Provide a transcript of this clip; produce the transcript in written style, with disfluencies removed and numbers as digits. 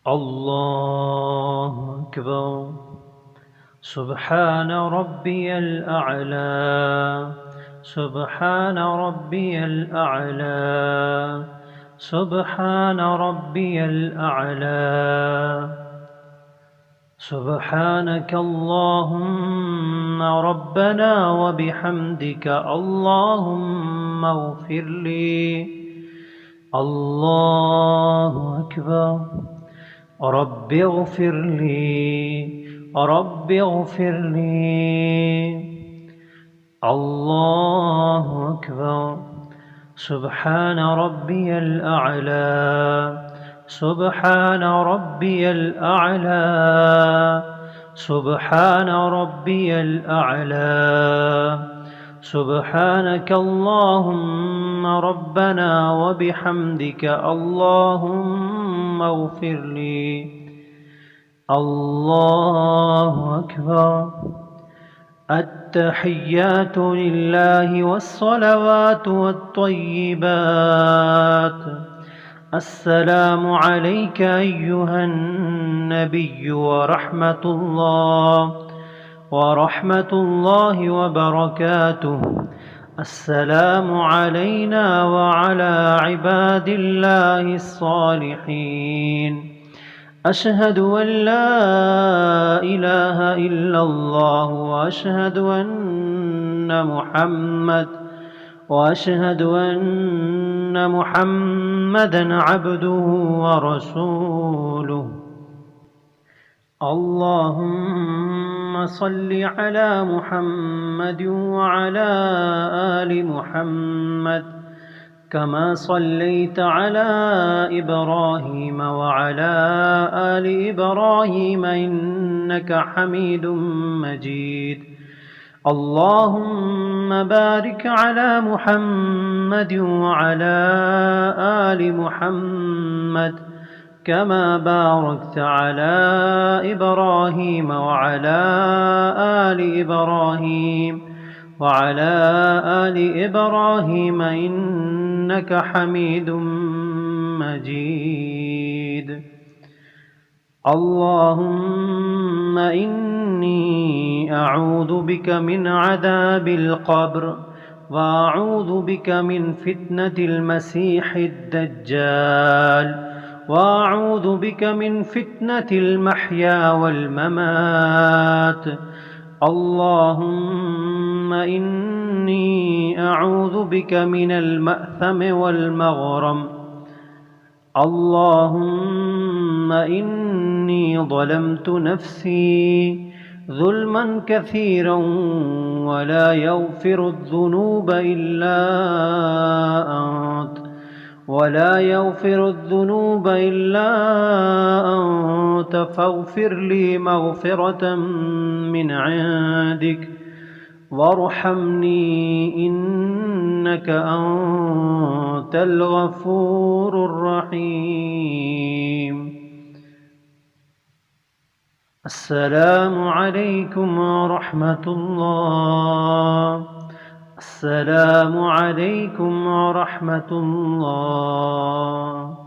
الله أكبر. سبحان ربي الأعلى. سبحان ربي الأعلى. سبحان ربي الأعلى. سبحانك اللهم ربنا وبحمدك اللهم اغفر لي. الله أكبر. رب اغفر لي. رب اغفر لي. الله أكبر. سبحان ربي الأعلى. سبحان ربي الأعلى. سبحان ربي الأعلى. سبحانك اللهم ربنا وبحمدك اللهم اغفر لي. الله أكبر. التحيات لله والصلوات والطيبات. السلام عليك أيها النبي ورحمة الله وبركاته. السلام علينا وعلى عباد الله الصالحين. أشهد أن لا إله إلا الله وأشهد أن محمدًا عبده ورسوله. اللهم صل على محمد وعلى آل محمد كما صليت على إبراهيم وعلى آل إبراهيم إنك حميد مجيد. اللهم بارك على محمد وعلى آل محمد كما باركت على إبراهيم وعلى آل إبراهيم إنك حميد مجيد. اللهم إني أعوذ بك من عذاب القبر وأعوذ بك من فتنة المسيح الدجال وأعوذ بك من فتنة المحيا والممات. اللهم إني أعوذ بك من المأثم والمغرم. اللهم إني ظلمت نفسي ظلما كثيرا ولا يغفر الذنوب إلا أنت فاغفر لي مغفرة من عندك وارحمني إنك أنت الغفور الرحيم. السلام عليكم ورحمة الله. السلام عليكم ورحمة الله.